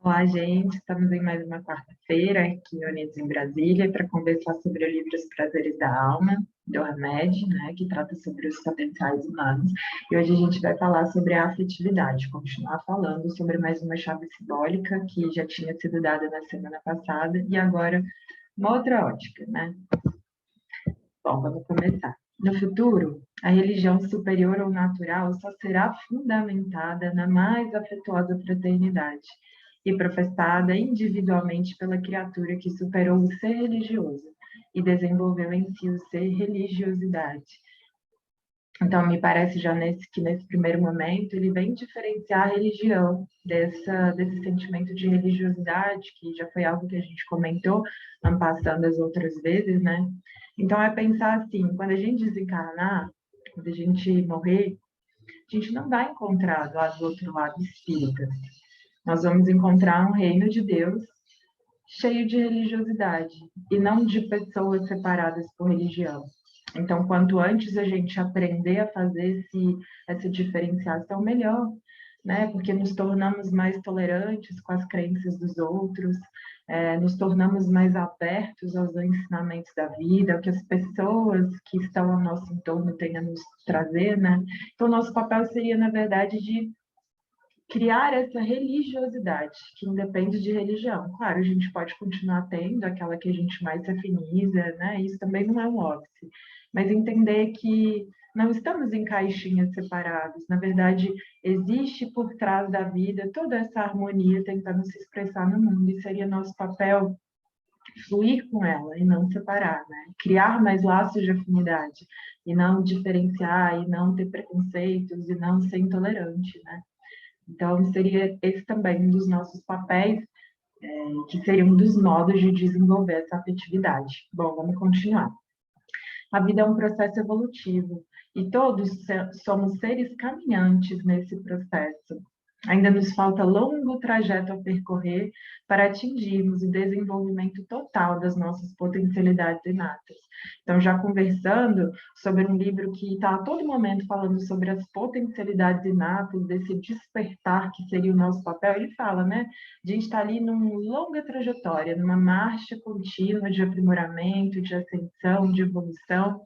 Olá, gente. Estamos em mais uma quarta-feira aqui unidos em Brasília para conversar sobre o livro Os Prazeres da Alma, do Hamed, né, que trata sobre os potenciais humanos. E hoje a gente vai falar sobre a afetividade, continuar falando sobre mais uma chave simbólica que já tinha sido dada na semana passada e agora uma outra ótica, né? Bom, vamos começar. No futuro, a religião superior ou natural só será fundamentada na mais afetuosa fraternidade e professada individualmente pela criatura que superou o ser religioso e desenvolveu em si o ser religiosidade. Então, me parece já que nesse primeiro momento ele vem diferenciar a religião desse sentimento de religiosidade, que já foi algo que a gente comentou, passando as outras vezes, né? Então, é pensar assim, quando a gente desencarnar, quando a gente morrer, a gente não vai encontrar lá do outro lado espírita. Nós vamos encontrar um reino de Deus cheio de religiosidade e não de pessoas separadas por religião. Então, quanto antes a gente aprender a fazer essa diferenciação, melhor, né? Porque nos tornamos mais tolerantes com as crenças dos outros, nos tornamos mais abertos aos ensinamentos da vida, ao que as pessoas que estão ao nosso entorno têm a nos trazer, né? Então, nosso papel seria, na verdade, de criar essa religiosidade, que independe de religião. Claro, a gente pode continuar tendo aquela que a gente mais se afiniza, né? Isso também não é um óbice. Mas entender que não estamos em caixinhas separadas. Na verdade, existe por trás da vida toda essa harmonia tentando se expressar no mundo, e seria nosso papel fluir com ela e não separar, né? Criar mais laços de afinidade e não diferenciar, e não ter preconceitos, e não ser intolerante, né? Então, seria esse também um dos nossos papéis, que seria um dos modos de desenvolver essa afetividade. Bom, vamos continuar. A vida é um processo evolutivo e todos somos seres caminhantes nesse processo. Ainda nos falta longo trajeto a percorrer para atingirmos o desenvolvimento total das nossas potencialidades inatas. Então, já conversando sobre um livro que está a todo momento falando sobre as potencialidades inatas, desse despertar que seria o nosso papel, ele fala, né? A gente está ali numa longa trajetória, numa marcha contínua de aprimoramento, de ascensão, de evolução,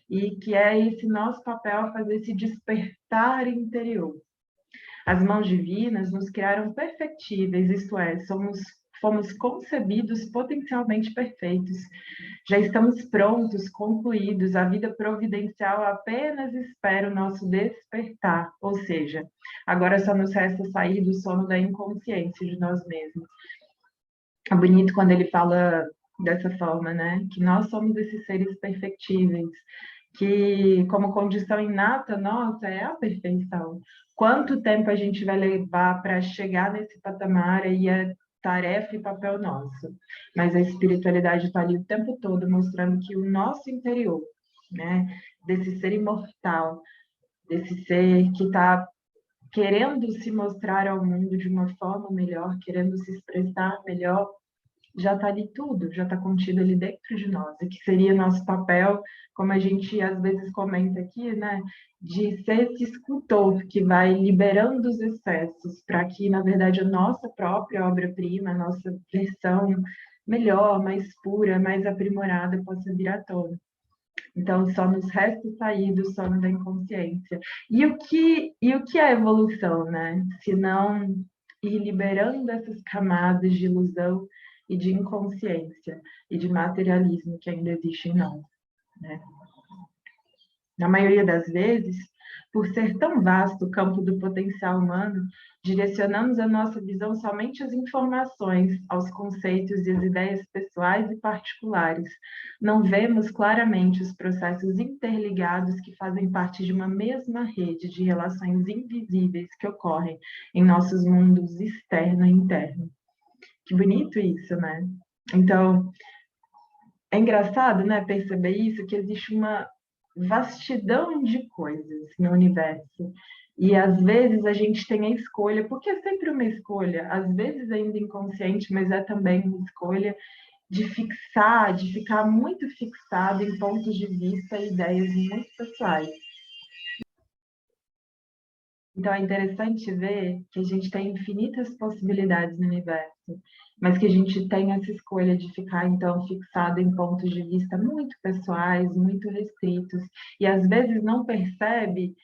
e que é esse nosso papel fazer esse despertar interior. As mãos divinas nos criaram perfectíveis, isto é, fomos concebidos potencialmente perfeitos. Já estamos prontos, concluídos, a vida providencial apenas espera o nosso despertar, ou seja, agora só nos resta sair do sono da inconsciência de nós mesmos. É bonito quando ele fala dessa forma, né? Que nós somos esses seres perfectíveis, que como condição inata nossa é a perfeição. Quanto tempo a gente vai levar para chegar nesse patamar aí é tarefa e papel nosso. Mas a espiritualidade está ali o tempo todo mostrando que o nosso interior, né, desse ser imortal, desse ser que está querendo se mostrar ao mundo de uma forma melhor, querendo se expressar melhor, já está ali tudo, já está contido ali dentro de nós, e que seria nosso papel, como a gente às vezes comenta aqui, né, de ser esse escultor que vai liberando os excessos para que, na verdade, a nossa própria obra-prima, a nossa versão melhor, mais pura, mais aprimorada possa vir à tona. Então, só nos resta sair do sono da inconsciência. E o que é evolução, né? Se não ir liberando essas camadas de ilusão e de inconsciência e de materialismo que ainda existe em nós, né? Na maioria das vezes, por ser tão vasto o campo do potencial humano, direcionamos a nossa visão somente às informações, aos conceitos e às ideias pessoais e particulares. Não vemos claramente os processos interligados que fazem parte de uma mesma rede de relações invisíveis que ocorrem em nossos mundos externo e interno. Que bonito isso, né? Então, é engraçado, né, perceber isso, que existe uma vastidão de coisas no universo. E às vezes a gente tem a escolha, porque é sempre uma escolha, às vezes ainda inconsciente, mas é também uma escolha de fixar, de ficar muito fixado em pontos de vista e ideias muito pessoais. Então é interessante ver que a gente tem infinitas possibilidades no universo, mas que a gente tem essa escolha de ficar então fixado em pontos de vista muito pessoais, muito restritos, e às vezes não percebe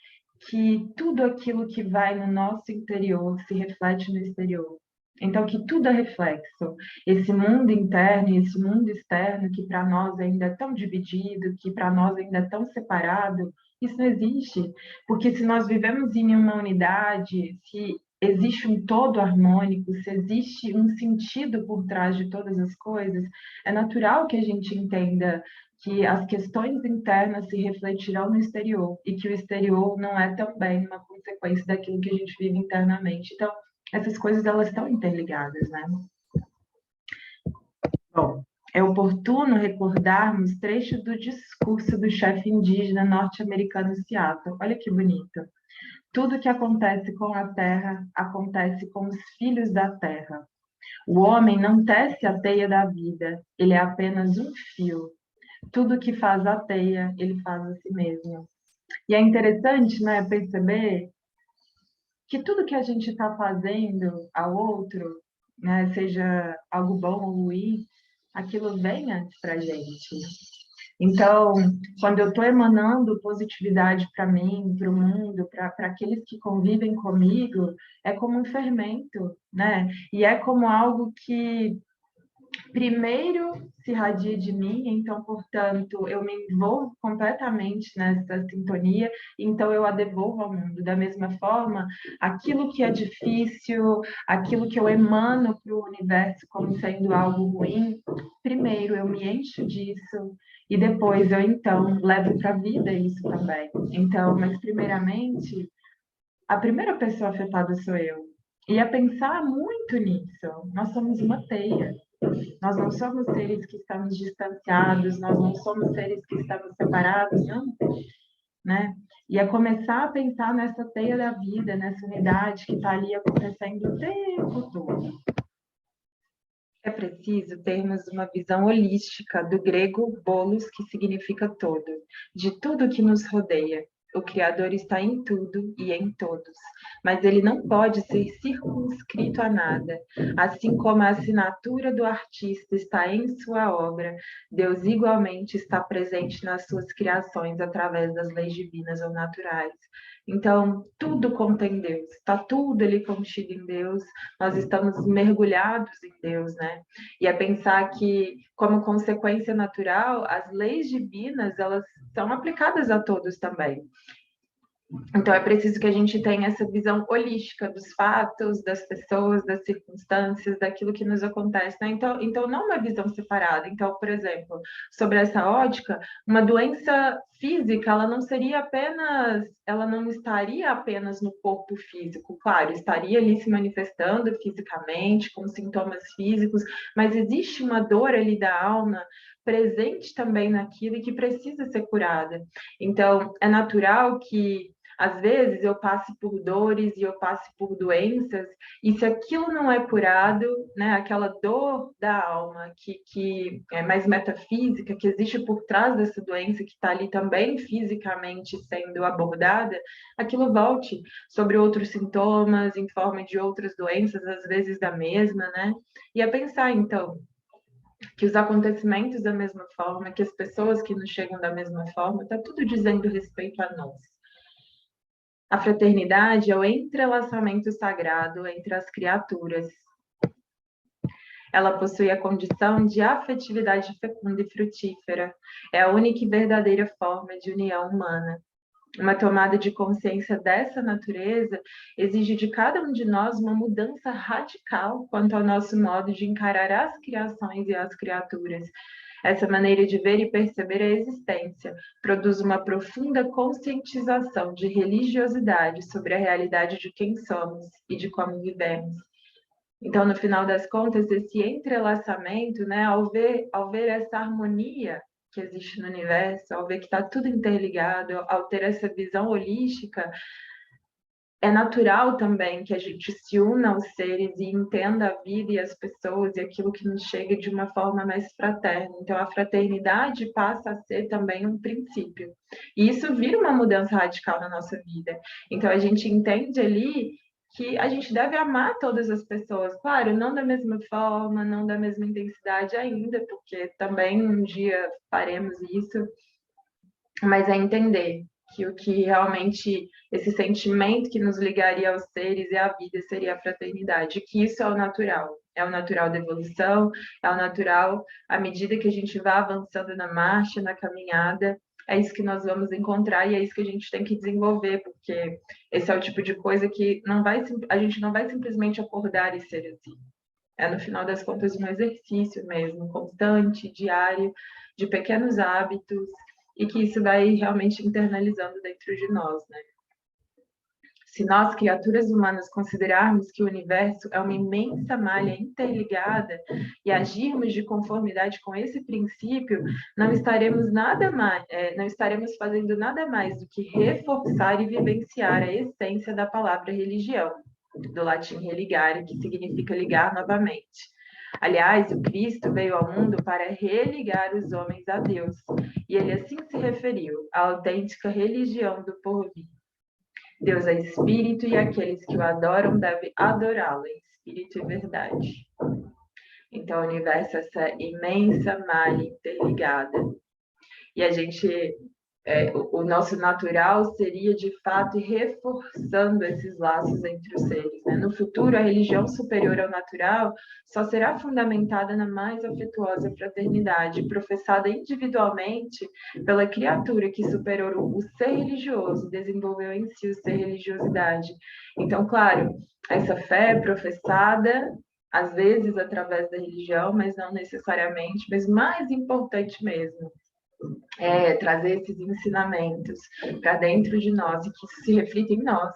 que tudo aquilo que vai no nosso interior se reflete no exterior. Então, que tudo é reflexo. Esse mundo interno e esse mundo externo, que para nós ainda é tão dividido, que para nós ainda é tão separado, isso não existe. Porque se nós vivemos em uma unidade, se existe um todo harmônico, se existe um sentido por trás de todas as coisas, é natural que a gente entenda que as questões internas se refletirão no exterior e que o exterior não é também uma consequência daquilo que a gente vive internamente. Então, essas coisas elas estão interligadas, né? Bom, é oportuno recordarmos trechos do discurso do chefe indígena norte-americano Seattle. Olha que bonito. Tudo que acontece com a terra acontece com os filhos da terra. O homem não tece a teia da vida, ele é apenas um fio. Tudo que faz a teia, ele faz a si mesmo. E é interessante, né, perceber que tudo que a gente está fazendo ao outro, né, seja algo bom ou ruim, aquilo vem antes para a gente. Então, quando eu estou emanando positividade para mim, para o mundo, para aqueles que convivem comigo, é como um fermento, né? E é como algo que primeiro se irradia de mim, então, portanto, eu me envolvo completamente nessa sintonia, então eu a devolvo ao mundo. Da mesma forma, aquilo que é difícil, aquilo que eu emano para o universo como sendo algo ruim, primeiro eu me encho disso e depois eu, então, levo para a vida isso também. Então, mas primeiramente, a primeira pessoa afetada sou eu. E a pensar muito nisso. Nós somos uma teia. Nós não somos seres que estamos distanciados, nós não somos seres que estamos separados, não, né? E é começar a pensar nessa teia da vida, nessa unidade que está ali acontecendo o tempo todo. É preciso termos uma visão holística do grego bolos, que significa todo, de tudo que nos rodeia. O Criador está em tudo e em todos, mas ele não pode ser circunscrito a nada. Assim como a assinatura do artista está em sua obra, Deus igualmente está presente nas suas criações através das leis divinas ou naturais. Então, tudo contém Deus, está tudo ali contido em Deus, nós estamos mergulhados em Deus, né? E é pensar que, como consequência natural, as leis divinas, elas são aplicadas a todos também. Então, é preciso que a gente tenha essa visão holística dos fatos, das pessoas, das circunstâncias, daquilo que nos acontece, né? Então, não uma visão separada. Então, por exemplo, sobre essa ótica, uma doença física, ela não estaria apenas no corpo físico, claro, estaria ali se manifestando fisicamente, com sintomas físicos, mas existe uma dor ali da alma presente também naquilo e que precisa ser curada. Então, é natural que às vezes eu passe por dores e eu passe por doenças, e se aquilo não é curado, né, aquela dor da alma que é mais metafísica, que existe por trás dessa doença, que está ali também fisicamente sendo abordada, aquilo volte sobre outros sintomas, em forma de outras doenças, às vezes da mesma, né? E a pensar, então, que os acontecimentos da mesma forma, que as pessoas que nos chegam da mesma forma, está tudo dizendo respeito a nós. A fraternidade é o entrelaçamento sagrado entre as criaturas. Ela possui a condição de afetividade fecunda e frutífera. É a única e verdadeira forma de união humana. Uma tomada de consciência dessa natureza exige de cada um de nós uma mudança radical quanto ao nosso modo de encarar as criações e as criaturas. Essa maneira de ver e perceber a existência produz uma profunda conscientização de religiosidade sobre a realidade de quem somos e de como vivemos. Então, no final das contas, esse entrelaçamento, né, ao ver essa harmonia que existe no universo, ao ver que está tudo interligado, ao ter essa visão holística, é natural também que a gente se una aos seres e entenda a vida e as pessoas e aquilo que nos chega de uma forma mais fraterna. Então, a fraternidade passa a ser também um princípio. E isso vira uma mudança radical na nossa vida. Então, a gente entende ali que a gente deve amar todas as pessoas. Claro, não da mesma forma, não da mesma intensidade ainda, porque também um dia faremos isso, mas é entender que o que realmente, esse sentimento que nos ligaria aos seres e à vida seria a fraternidade, que isso é o natural da evolução, é o natural à medida que a gente vai avançando na marcha, na caminhada, é isso que nós vamos encontrar e é isso que a gente tem que desenvolver, porque esse é o tipo de coisa que a gente não vai simplesmente acordar e ser assim. É, no final das contas, um exercício mesmo, constante, diário, de pequenos hábitos, e que isso vai realmente internalizando dentro de nós, né? Se nós, criaturas humanas, considerarmos que o universo é uma imensa malha interligada e agirmos de conformidade com esse princípio, não estaremos nada mais, não estaremos fazendo nada mais do que reforçar e vivenciar a essência da palavra religião, do latim religare, que significa ligar novamente. Aliás, o Cristo veio ao mundo para religar os homens a Deus, e ele assim se referiu à autêntica religião do porvir. Deus é espírito e aqueles que o adoram devem adorá-lo em espírito e verdade. Então, o universo é essa imensa malha interligada. E a gente, o nosso natural seria, de fato, ir reforçando esses laços entre os seres, né? No futuro, a religião superior ao natural só será fundamentada na mais afetuosa fraternidade, professada individualmente pela criatura que superou o ser religioso, desenvolveu em si o ser religiosidade. Então, claro, essa fé é professada às vezes através da religião, mas não necessariamente, mas mais importante mesmo, trazer esses ensinamentos para dentro de nós e que isso se reflita em nós,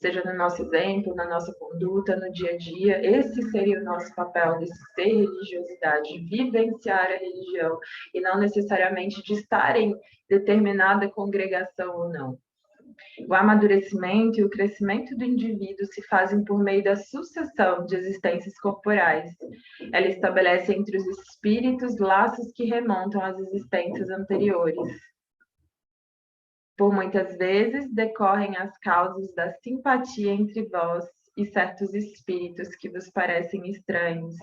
seja no nosso exemplo, na nossa conduta, no dia a dia. Esse seria o nosso papel desse ser religiosidade, de vivenciar a religião e não necessariamente de estar em determinada congregação ou não. O amadurecimento e o crescimento do indivíduo se fazem por meio da sucessão de existências corporais. Ela estabelece entre os espíritos laços que remontam às existências anteriores. Por muitas vezes decorrem as causas da simpatia entre vós e certos espíritos que vos parecem estranhos.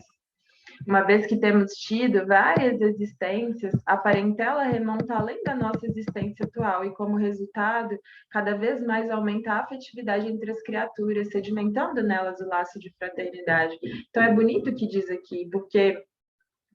Uma vez que temos tido várias existências, a parentela remonta além da nossa existência atual e, como resultado, cada vez mais aumenta a afetividade entre as criaturas, sedimentando nelas o laço de fraternidade. Então, é bonito o que diz aqui, porque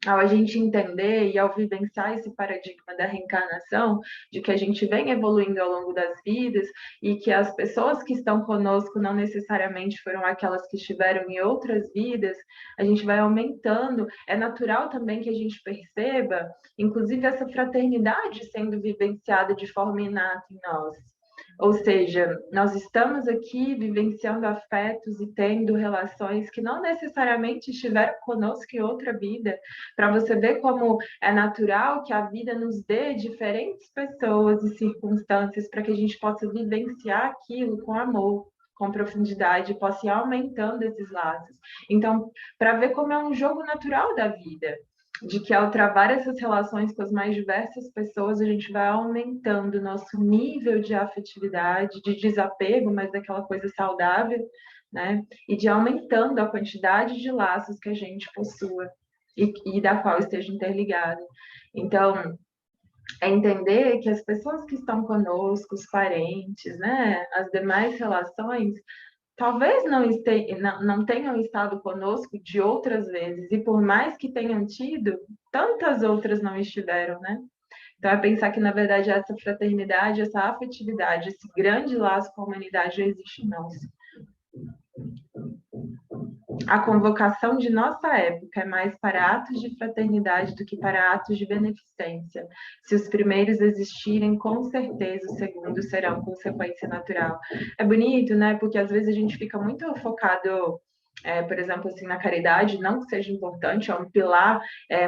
ao a gente entender e ao vivenciar esse paradigma da reencarnação, de que a gente vem evoluindo ao longo das vidas e que as pessoas que estão conosco não necessariamente foram aquelas que estiveram em outras vidas, a gente vai aumentando. É natural também que a gente perceba, inclusive, essa fraternidade sendo vivenciada de forma inata em nós. Ou seja, nós estamos aqui vivenciando afetos e tendo relações que não necessariamente estiveram conosco em outra vida, para você ver como é natural que a vida nos dê diferentes pessoas e circunstâncias para que a gente possa vivenciar aquilo com amor, com profundidade, possa ir aumentando esses laços. Então, para ver como é um jogo natural da vida, de que ao travar essas relações com as mais diversas pessoas, a gente vai aumentando o nosso nível de afetividade, de desapego, mas daquela coisa saudável, né? E de aumentando a quantidade de laços que a gente possua e da qual esteja interligado. Então, é entender que as pessoas que estão conosco, os parentes, né? As demais relações, talvez não tenham estado conosco de outras vezes, e por mais que tenham tido, tantas outras não estiveram, né? Então, é pensar que, na verdade, essa fraternidade, essa afetividade, esse grande laço com a humanidade já existe em nós. A convocação de nossa época é mais para atos de fraternidade do que para atos de beneficência. Se os primeiros existirem, com certeza os segundos serão consequência natural. É bonito, né? Porque às vezes a gente fica muito focado, por exemplo, assim, na caridade, não que seja importante, é um pilar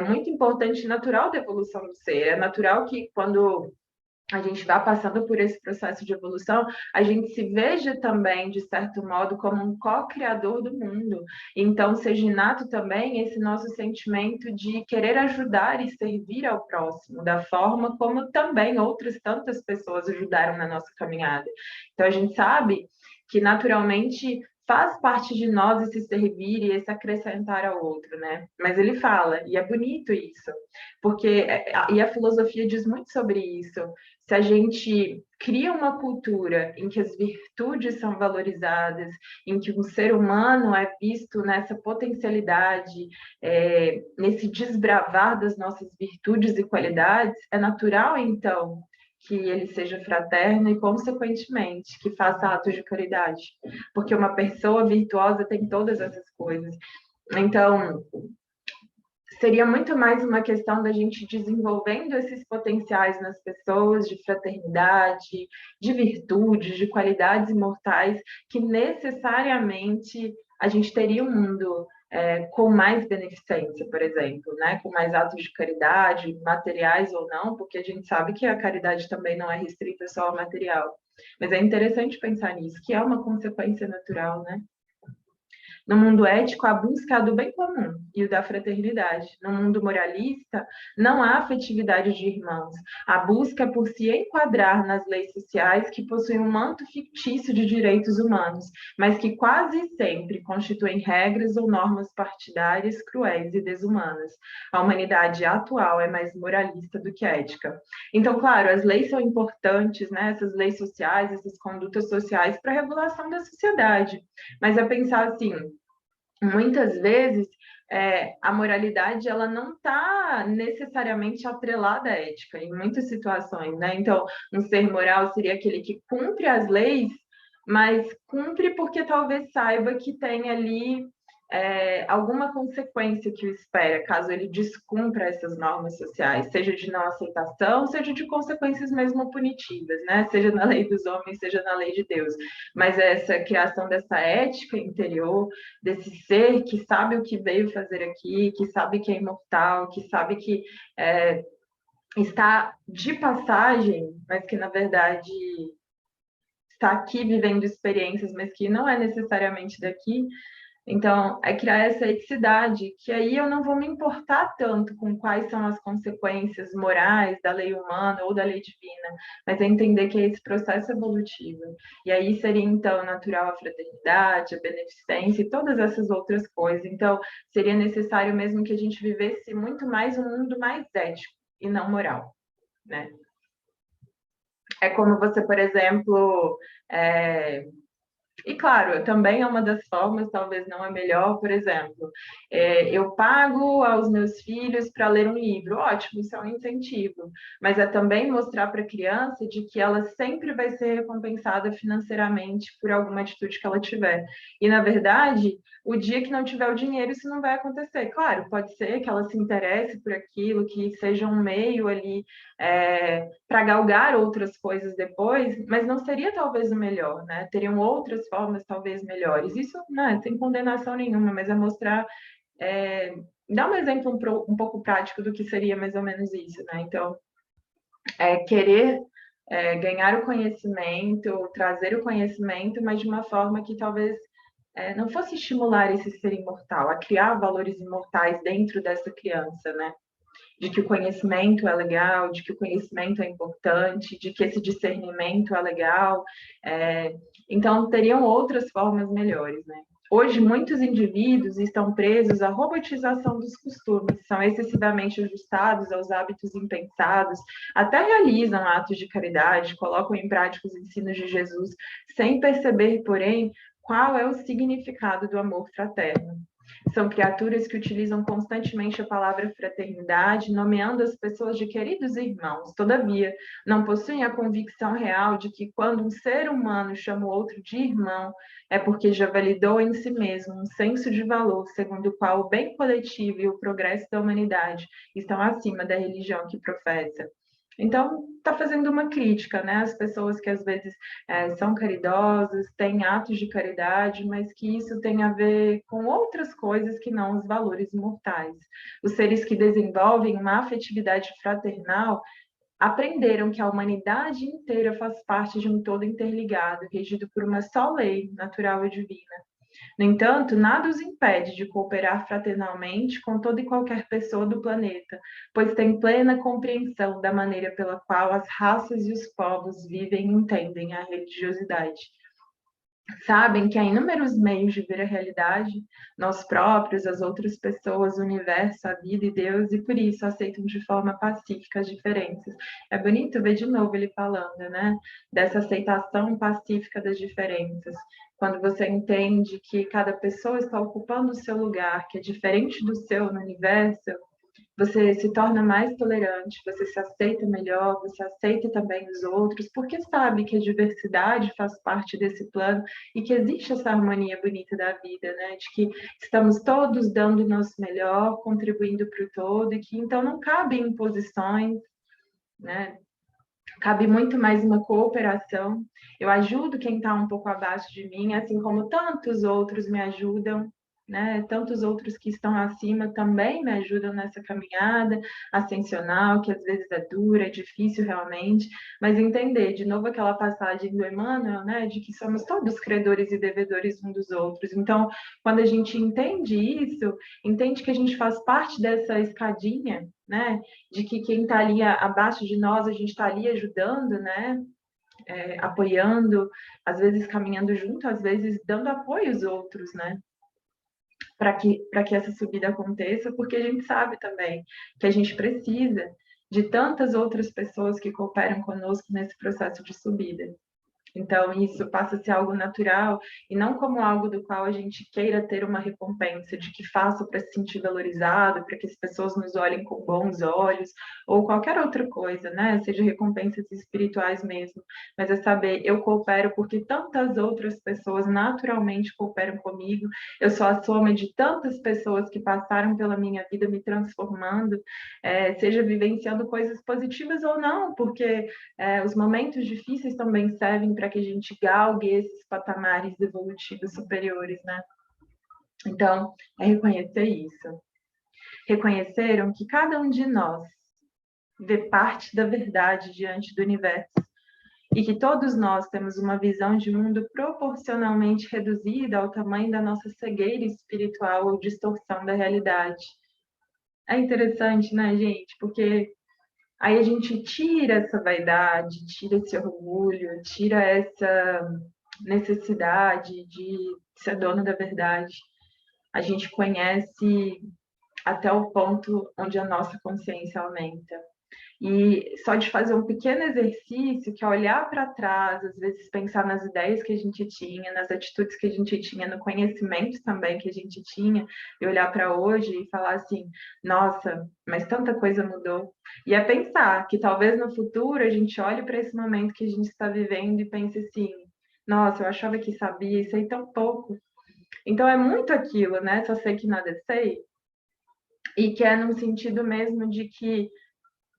muito importante, natural da evolução do ser. É natural que quando a gente vai passando por esse processo de evolução, a gente se veja também, de certo modo, como um co-criador do mundo. Então, seja inato também esse nosso sentimento de querer ajudar e servir ao próximo, da forma como também outras tantas pessoas ajudaram na nossa caminhada. Então, a gente sabe que, naturalmente, faz parte de nós esse servir e esse acrescentar ao outro, né? Mas ele fala, e é bonito isso, porque, e a filosofia diz muito sobre isso, se a gente cria uma cultura em que as virtudes são valorizadas, em que um ser humano é visto nessa potencialidade, nesse desbravar das nossas virtudes e qualidades, é natural, então, que ele seja fraterno e, consequentemente, que faça atos de caridade. Porque uma pessoa virtuosa tem todas essas coisas. Então, seria muito mais uma questão da gente desenvolvendo esses potenciais nas pessoas de fraternidade, de virtudes, de qualidades imortais, que necessariamente a gente teria um mundo com mais beneficência, por exemplo, né? Com mais atos de caridade, materiais ou não, porque a gente sabe que a caridade também não é restrita só ao material. Mas é interessante pensar nisso, que é uma consequência natural, né? No mundo ético, a busca do bem comum e o da fraternidade. No mundo moralista, não há afetividade de irmãos. A busca por se enquadrar nas leis sociais que possuem um manto fictício de direitos humanos, mas que quase sempre constituem regras ou normas partidárias cruéis e desumanas. A humanidade atual é mais moralista do que ética. Então, claro, as leis são importantes, né? Essas leis sociais, essas condutas sociais para a regulação da sociedade. Mas é pensar assim, muitas vezes a moralidade ela não está necessariamente atrelada à ética em muitas situações, né? Então, um ser moral seria aquele que cumpre as leis, mas cumpre porque talvez saiba que tem ali alguma consequência que o espera, caso ele descumpra essas normas sociais, seja de não aceitação, seja de consequências mesmo punitivas, né? Seja na lei dos homens, seja na lei de Deus. Mas essa criação dessa ética interior, desse ser que sabe o que veio fazer aqui, que sabe que é imortal, que sabe que está de passagem, mas que na verdade está aqui vivendo experiências, mas que não é necessariamente daqui. Então, é criar essa eticidade, que aí eu não vou me importar tanto com quais são as consequências morais da lei humana ou da lei divina, mas é entender que é esse processo evolutivo. E aí seria, então, natural a fraternidade, a beneficência e todas essas outras coisas. Então, seria necessário mesmo que a gente vivesse muito mais um mundo mais ético e não moral, né? É como você, por exemplo, é, e claro, também é uma das formas, talvez não a melhor, por exemplo, eu pago aos meus filhos para ler um livro, ótimo, isso é um incentivo, mas é também mostrar para a criança de que ela sempre vai ser recompensada financeiramente por alguma atitude que ela tiver. E, na verdade, o dia que não tiver o dinheiro, isso não vai acontecer. Claro, pode ser que ela se interesse por aquilo, que seja um meio ali para galgar outras coisas depois, mas não seria talvez o melhor, né? Teriam outras formas talvez melhores. Isso não é sem condenação nenhuma, mas é mostrar, é, dar um exemplo um pouco prático do que seria mais ou menos isso, né? Então, querer ganhar o conhecimento, trazer o conhecimento, mas de uma forma que talvez não fosse estimular esse ser imortal, a criar valores imortais dentro dessa criança, né? De que o conhecimento é legal, de que o conhecimento é importante, de que esse discernimento é legal. Então, teriam outras formas melhores, né? Hoje, muitos indivíduos estão presos à robotização dos costumes, são excessivamente ajustados aos hábitos impensados, até realizam atos de caridade, colocam em prática os ensinos de Jesus, sem perceber, porém, qual é o significado do amor fraterno. São criaturas que utilizam constantemente a palavra fraternidade, nomeando as pessoas de queridos irmãos. Todavia, não possuem a convicção real de que quando um ser humano chama o outro de irmão, é porque já validou em si mesmo um senso de valor segundo o qual o bem coletivo e o progresso da humanidade estão acima da religião que professa. Então, está fazendo uma crítica, né? As pessoas que às vezes são caridosas, têm atos de caridade, mas que isso tem a ver com outras coisas que não os valores mortais. Os seres que desenvolvem uma afetividade fraternal aprenderam que a humanidade inteira faz parte de um todo interligado, regido por uma só lei natural e divina. No entanto, nada os impede de cooperar fraternalmente com toda e qualquer pessoa do planeta, pois têm plena compreensão da maneira pela qual as raças e os povos vivem e entendem a religiosidade. Sabem que há inúmeros meios de ver a realidade, nós próprios, as outras pessoas, o universo, a vida e Deus, e por isso aceitam de forma pacífica as diferenças. É bonito ver de novo ele falando, né? Dessa aceitação pacífica das diferenças. Quando você entende que cada pessoa está ocupando o seu lugar, que é diferente do seu no universo, você se torna mais tolerante, você se aceita melhor, você aceita também os outros, porque sabe que a diversidade faz parte desse plano e que existe essa harmonia bonita da vida, né? De que estamos todos dando o nosso melhor, contribuindo para o todo, e que então não cabe imposições, né? Cabe muito mais uma cooperação. Eu ajudo quem está um pouco abaixo de mim, assim como tantos outros me ajudam, né? Tantos outros que estão acima também me ajudam nessa caminhada ascensional, que às vezes é dura, é difícil realmente, mas entender, de novo, aquela passagem do Emmanuel, né? De que somos todos credores e devedores uns dos outros. Então, quando a gente entende isso, entende que a gente faz parte dessa escadinha, né? De que quem está ali abaixo de nós, a gente está ali ajudando, né? Apoiando, às vezes caminhando junto, às vezes dando apoio aos outros, né? Para que essa subida aconteça, porque a gente sabe também que a gente precisa de tantas outras pessoas que cooperam conosco nesse processo de subida. Então, isso passa a ser algo natural e não como algo do qual a gente queira ter uma recompensa, de que faça para se sentir valorizado, para que as pessoas nos olhem com bons olhos, ou qualquer outra coisa, né? Seja recompensas espirituais mesmo. Mas é saber, eu coopero porque tantas outras pessoas naturalmente cooperam comigo, eu sou a soma de tantas pessoas que passaram pela minha vida me transformando, seja vivenciando coisas positivas ou não, porque os momentos difíceis também servem para que a gente galgue esses patamares evolutivos superiores, né? Então, é reconhecer isso. Reconheceram que cada um de nós vê parte da verdade diante do universo e que todos nós temos uma visão de mundo proporcionalmente reduzida ao tamanho da nossa cegueira espiritual ou distorção da realidade. É interessante, né, gente? Porque aí a gente tira essa vaidade, tira esse orgulho, tira essa necessidade de ser dono da verdade. A gente conhece até o ponto onde a nossa consciência aumenta. E só de fazer um pequeno exercício, que é olhar para trás, às vezes pensar nas ideias que a gente tinha, nas atitudes que a gente tinha, no conhecimento também que a gente tinha, e olhar para hoje e falar assim: nossa, mas tanta coisa mudou. E é pensar que talvez no futuro a gente olhe para esse momento que a gente está vivendo e pense assim: nossa, eu achava que sabia, e sei tão pouco. Então é muito aquilo, né? Só sei que nada sei. E que é no sentido mesmo de que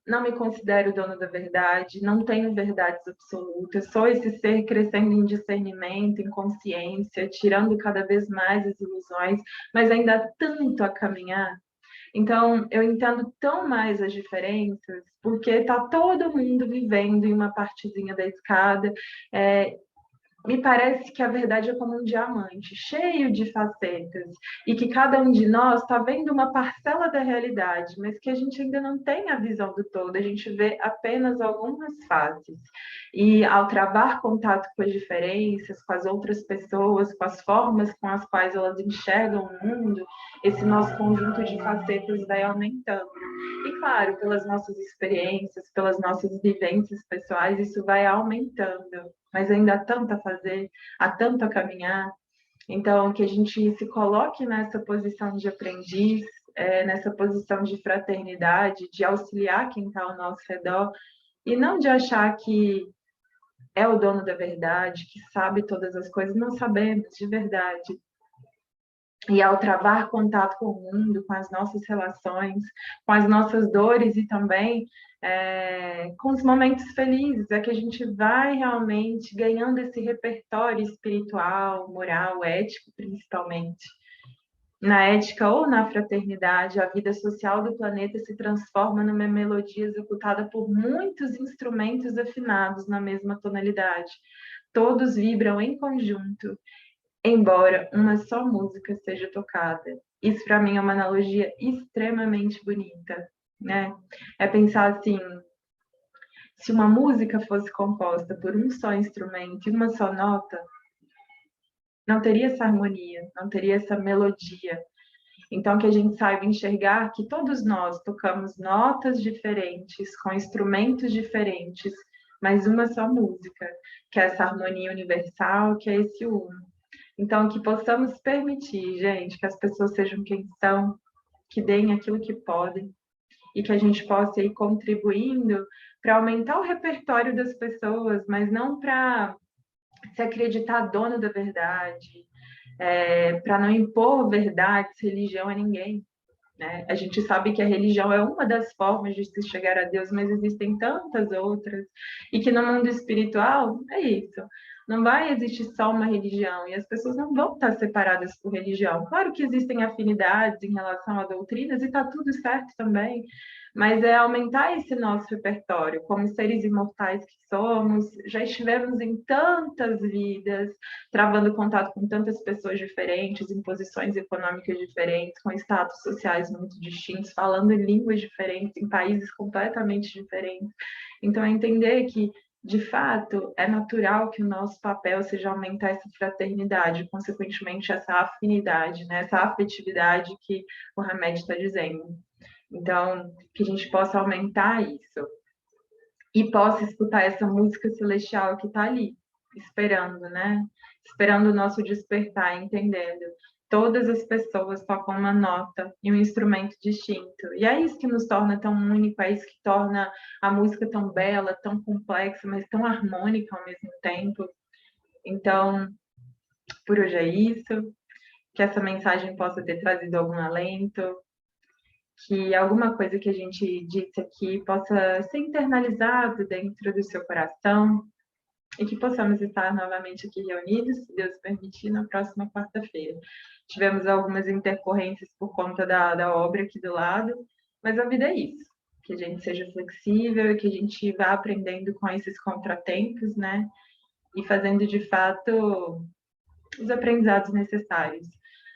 não me considero dono da verdade, não tenho verdades absolutas, sou esse ser crescendo em discernimento, em consciência, tirando cada vez mais as ilusões, mas ainda há tanto a caminhar. Então, eu entendo tão mais as diferenças, porque está todo mundo vivendo em uma partezinha da escada, me parece que a verdade é como um diamante, cheio de facetas, e que cada um de nós está vendo uma parcela da realidade, mas que a gente ainda não tem a visão do todo, a gente vê apenas algumas faces. E ao travar contato com as diferenças, com as outras pessoas, com as formas com as quais elas enxergam o mundo, esse nosso conjunto de facetas vai aumentando. E claro, pelas nossas experiências, pelas nossas vivências pessoais, isso vai aumentando, mas ainda há tanto a fazer, há tanto a caminhar. Então, que a gente se coloque nessa posição de aprendiz, nessa posição de fraternidade, de auxiliar quem está ao nosso redor, e não de achar que é o dono da verdade, que sabe todas as coisas. Não sabemos, de verdade. E ao travar contato com o mundo, com as nossas relações, com as nossas dores e também com os momentos felizes, é que a gente vai realmente ganhando esse repertório espiritual, moral, ético, principalmente. na ética ou na fraternidade, a vida social do planeta se transforma numa melodia executada por muitos instrumentos afinados na mesma tonalidade. Todos vibram em conjunto, embora uma só música seja tocada. Isso, para mim, é uma analogia extremamente bonita, né? É pensar assim, se uma música fosse composta por um só instrumento e uma só nota, não teria essa harmonia, não teria essa melodia. Então, que a gente saiba enxergar que todos nós tocamos notas diferentes, com instrumentos diferentes, mas uma só música, que é essa harmonia universal, que é esse uno. Então, que possamos permitir, gente, que as pessoas sejam quem são, que deem aquilo que podem, e que a gente possa ir contribuindo para aumentar o repertório das pessoas, mas não para se acreditar dono da verdade, para não impor verdades, religião a ninguém. Né? A gente sabe que a religião é uma das formas de se chegar a Deus, mas existem tantas outras. E que no mundo espiritual é isso. Não vai existir só uma religião e as pessoas não vão estar separadas por religião. Claro que existem afinidades em relação a doutrinas e está tudo certo também, mas é aumentar esse nosso repertório. Como seres imortais que somos, já estivemos em tantas vidas, travando contato com tantas pessoas diferentes, em posições econômicas diferentes, com status sociais muito distintos, falando em línguas diferentes, em países completamente diferentes. Então, é entender que, de fato, é natural que o nosso papel seja aumentar essa fraternidade, consequentemente, essa afinidade, né? Essa afetividade que o Hamed está dizendo. Então, que a gente possa aumentar isso e possa escutar essa música celestial que está ali, esperando, né? Esperando o nosso despertar, entendendo. Todas as pessoas tocam uma nota e um instrumento distinto. E é isso que nos torna tão único, é isso que torna a música tão bela, tão complexa, mas tão harmônica ao mesmo tempo. Então, por hoje é isso. Que essa mensagem possa ter trazido algum alento, que alguma coisa que a gente disse aqui possa ser internalizado dentro do seu coração e que possamos estar novamente aqui reunidos, se Deus permitir, na próxima quarta-feira. Tivemos algumas intercorrências por conta da obra aqui do lado, mas a vida é isso, que a gente seja flexível e que a gente vá aprendendo com esses contratempos, né? E fazendo, de fato, os aprendizados necessários.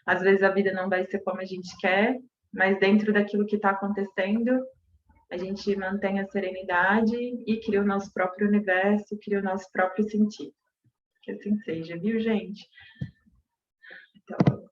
Às vezes a vida não vai ser como a gente quer, mas dentro daquilo que está acontecendo, a gente mantém a serenidade e cria o nosso próprio universo, cria o nosso próprio sentido. Que assim seja, viu, gente? Então,